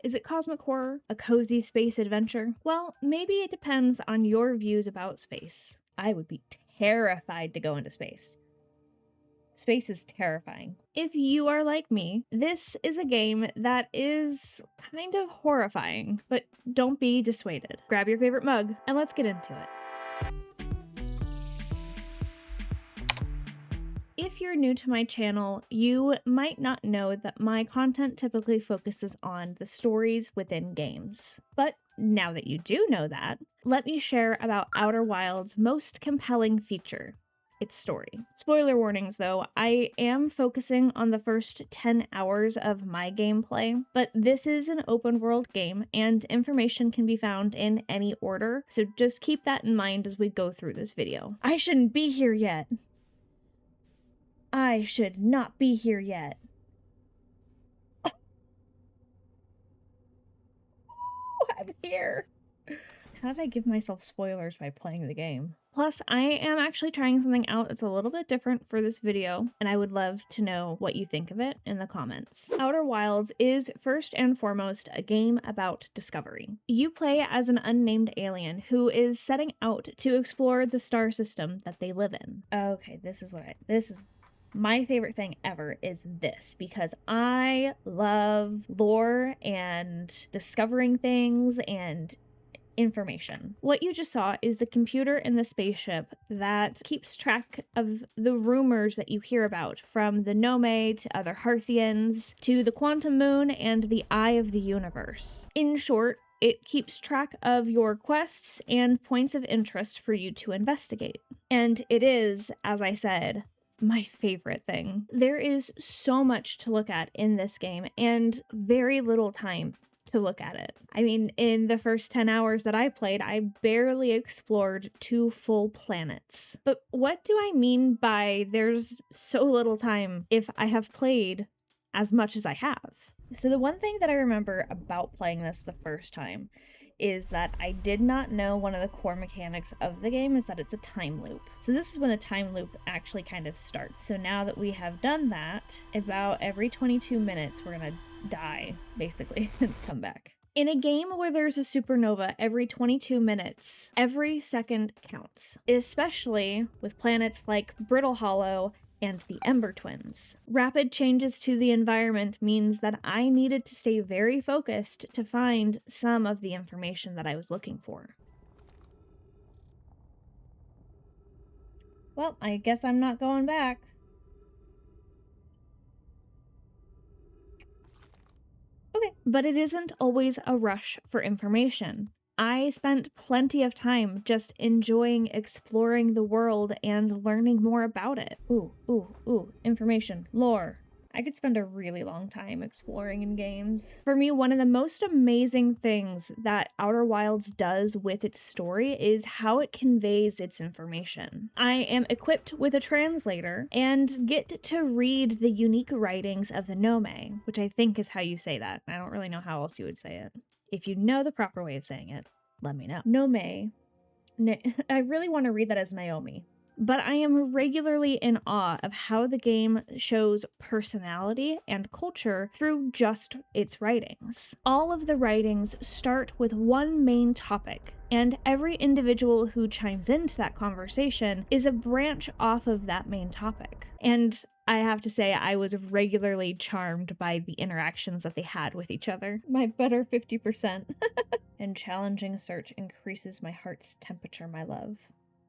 Is it cosmic horror? A cozy space adventure? Well, maybe it depends on your views about space. I would be terrified to go into space. Space is terrifying. If you are like me, this is a game that is kind of horrifying, but don't be dissuaded. Grab your favorite mug and let's get into it. If you're new to my channel, you might not know that my content typically focuses on the stories within games. But now that you do know that, let me share about Outer Wilds' most compelling feature, its story. Spoiler warnings though, I am focusing on the first 10 hours of my gameplay, but this is an open world game and information can be found in any order, so just keep that in mind as we go through this video. I shouldn't be here yet. I should not be here yet. I'm here. How did I give myself spoilers by playing the game? Plus, I am actually trying something out that's a little bit different for this video, and I would love to know what you think of it in the comments. Outer Wilds is first and foremost a game about discovery. You play as an unnamed alien who is setting out to explore the star system that they live in. Okay, this is my favorite thing ever is this, because I love lore and discovering things and information. What you just saw is the computer in the spaceship that keeps track of the rumors that you hear about, from the Nome to other Hearthians to the Quantum Moon and the Eye of the Universe. In short, it keeps track of your quests and points of interest for you to investigate. And it is, as I said, my favorite thing. There is so much to look at in this game and very little time to look at it. I mean, in the first 10 hours that I played, I barely explored 2 full planets. But what do I mean by there's so little time if I have played as much as I have? So the one thing that I remember about playing this the first time is that I did not know one of the core mechanics of the game is that it's a time loop. So this is when the time loop actually kind of starts. So now that we have done that, about every 22 minutes, we're gonna die, basically, and come back. In a game where there's a supernova every 22 minutes, every second counts, especially with planets like Brittle Hollow and the Ember Twins. Rapid changes to the environment means that I needed to stay very focused to find some of the information that I was looking for. Well, I guess I'm not going back. Okay, but it isn't always a rush for information. I spent plenty of time just enjoying exploring the world and learning more about it. Ooh, information, lore. I could spend a really long time exploring in games. For me, one of the most amazing things that Outer Wilds does with its story is how it conveys its information. I am equipped with a translator and get to read the unique writings of the Nome, which I think is how you say that. I don't really know how else you would say it. If you know the proper way of saying it, let me know. Nome. I really want to read that as Naomi. But I am regularly in awe of how the game shows personality and culture through just its writings. All of the writings start with one main topic, and every individual who chimes into that conversation is a branch off of that main topic. And I have to say, I was regularly charmed by the interactions that they had with each other. My better 50%. And challenging search increases my heart's temperature, my love.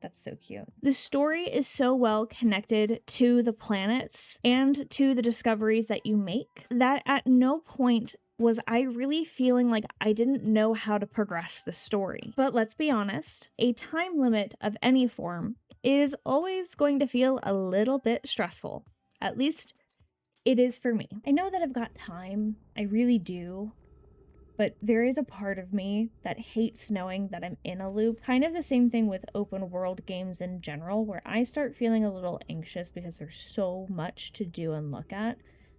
That's so cute. The story is so well connected to the planets and to the discoveries that you make that at no point was I really feeling like I didn't know how to progress the story. But let's be honest, a time limit of any form is always going to feel a little bit stressful. At least it is for me. I know that I've got time, I really do. But there is a part of me that hates knowing that I'm in a loop. Kind of the same thing with open world games in general, where I start feeling a little anxious because there's so much to do and look at.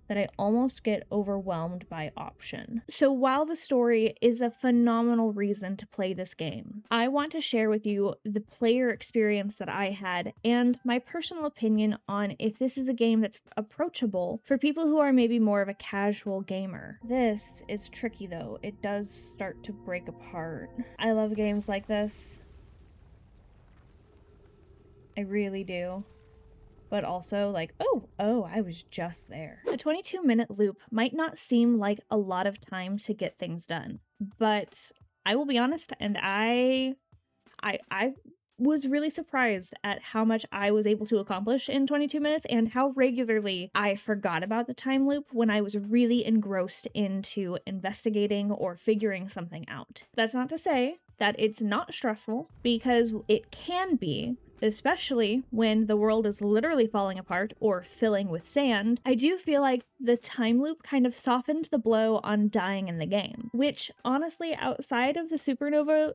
that I almost get overwhelmed by option. So while the story is a phenomenal reason to play this game, I want to share with you the player experience that I had and my personal opinion on if this is a game that's approachable for people who are maybe more of a casual gamer. This is tricky though. It does start to break apart. I love games like this. I really do. But also like, oh, I was just there. A 22-minute loop might not seem like a lot of time to get things done, but I will be honest, and I was really surprised at how much I was able to accomplish in 22 minutes and how regularly I forgot about the time loop when I was really engrossed into investigating or figuring something out. That's not to say that it's not stressful, because it can be, especially when the world is literally falling apart or filling with sand. I do feel like the time loop kind of softened the blow on dying in the game, which honestly, outside of the supernova,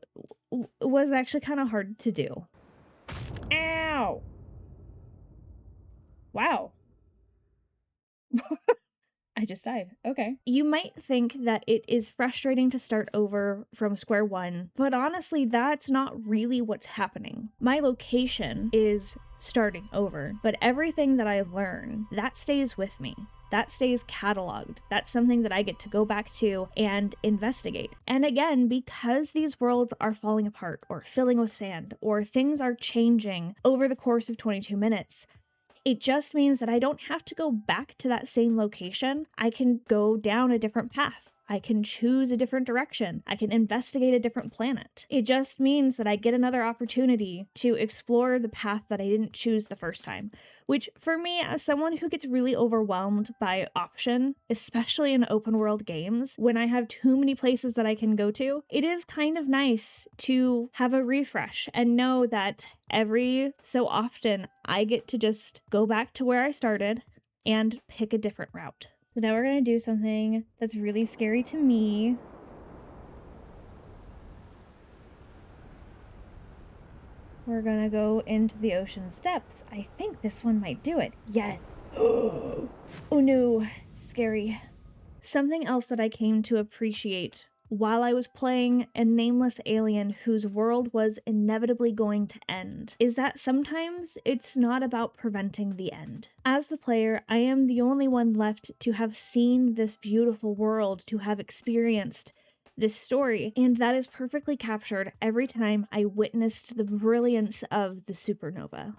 was actually kind of hard to do. Ow! Wow. I just died. Okay. You might think that it is frustrating to start over from square one, but honestly, that's not really what's happening. My location is starting over, but everything that I learn, that stays with me. That stays cataloged. That's something that I get to go back to and investigate. And again, because these worlds are falling apart or filling with sand or things are changing over the course of 22 minutes, it just means that I don't have to go back to that same location. I can go down a different path. I can choose a different direction. I can investigate a different planet. It just means that I get another opportunity to explore the path that I didn't choose the first time, which for me, as someone who gets really overwhelmed by option, especially in open world games, when I have too many places that I can go to, it is kind of nice to have a refresh and know that every so often I get to just go back to where I started and pick a different route. So now we're gonna do something that's really scary to me. We're gonna go into the ocean's depths. I think this one might do it. Yes. Oh no, scary. Something else that I came to appreciate while I was playing a nameless alien whose world was inevitably going to end is that sometimes it's not about preventing the end. As the player, I am the only one left to have seen this beautiful world, to have experienced this story, and that is perfectly captured every time I witnessed the brilliance of the supernova.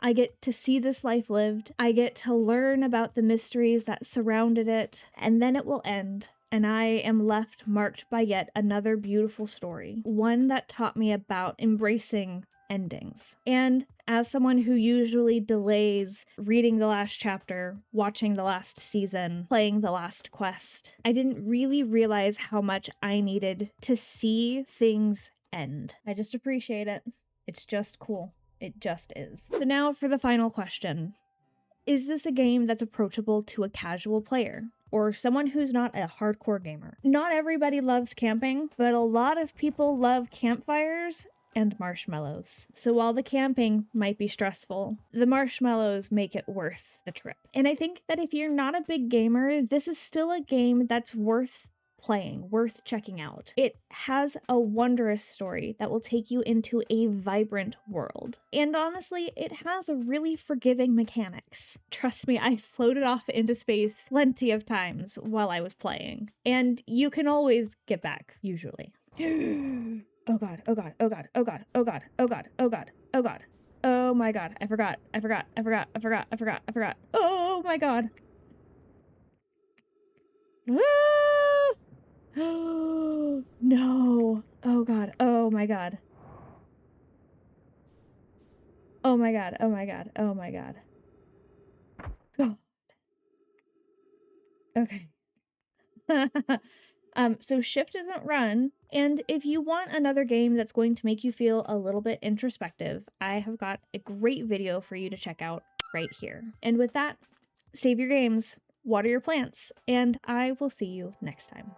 I get to see this life lived, I get to learn about the mysteries that surrounded it, and then it will end, and I am left marked by yet another beautiful story, one that taught me about embracing endings. And as someone who usually delays reading the last chapter, watching the last season, playing the last quest, I didn't really realize how much I needed to see things end. I just appreciate it. It's just cool. It just is. So now for the final question. Is this a game that's approachable to a casual player, or someone who's not a hardcore gamer? Not everybody loves camping, but a lot of people love campfires and marshmallows. So while the camping might be stressful, the marshmallows make it worth the trip. And I think that if you're not a big gamer, this is still a game that's worth playing, worth checking out. It has a wondrous story that will take you into a vibrant world. And honestly, it has really forgiving mechanics. Trust me, I floated off into space plenty of times while I was playing. And you can always get back, usually. Oh god, oh god, oh god, oh god, oh god, oh god, oh god, oh god. Oh my god, I forgot. Oh my god. Oh no. Oh god. Oh my god. Oh my god. Oh my god. Oh my god. God. Okay. So shift isn't run, and if you want another game that's going to make you feel a little bit introspective, I have got a great video for you to check out right here. And with that, save your games, water your plants, and I will see you next time.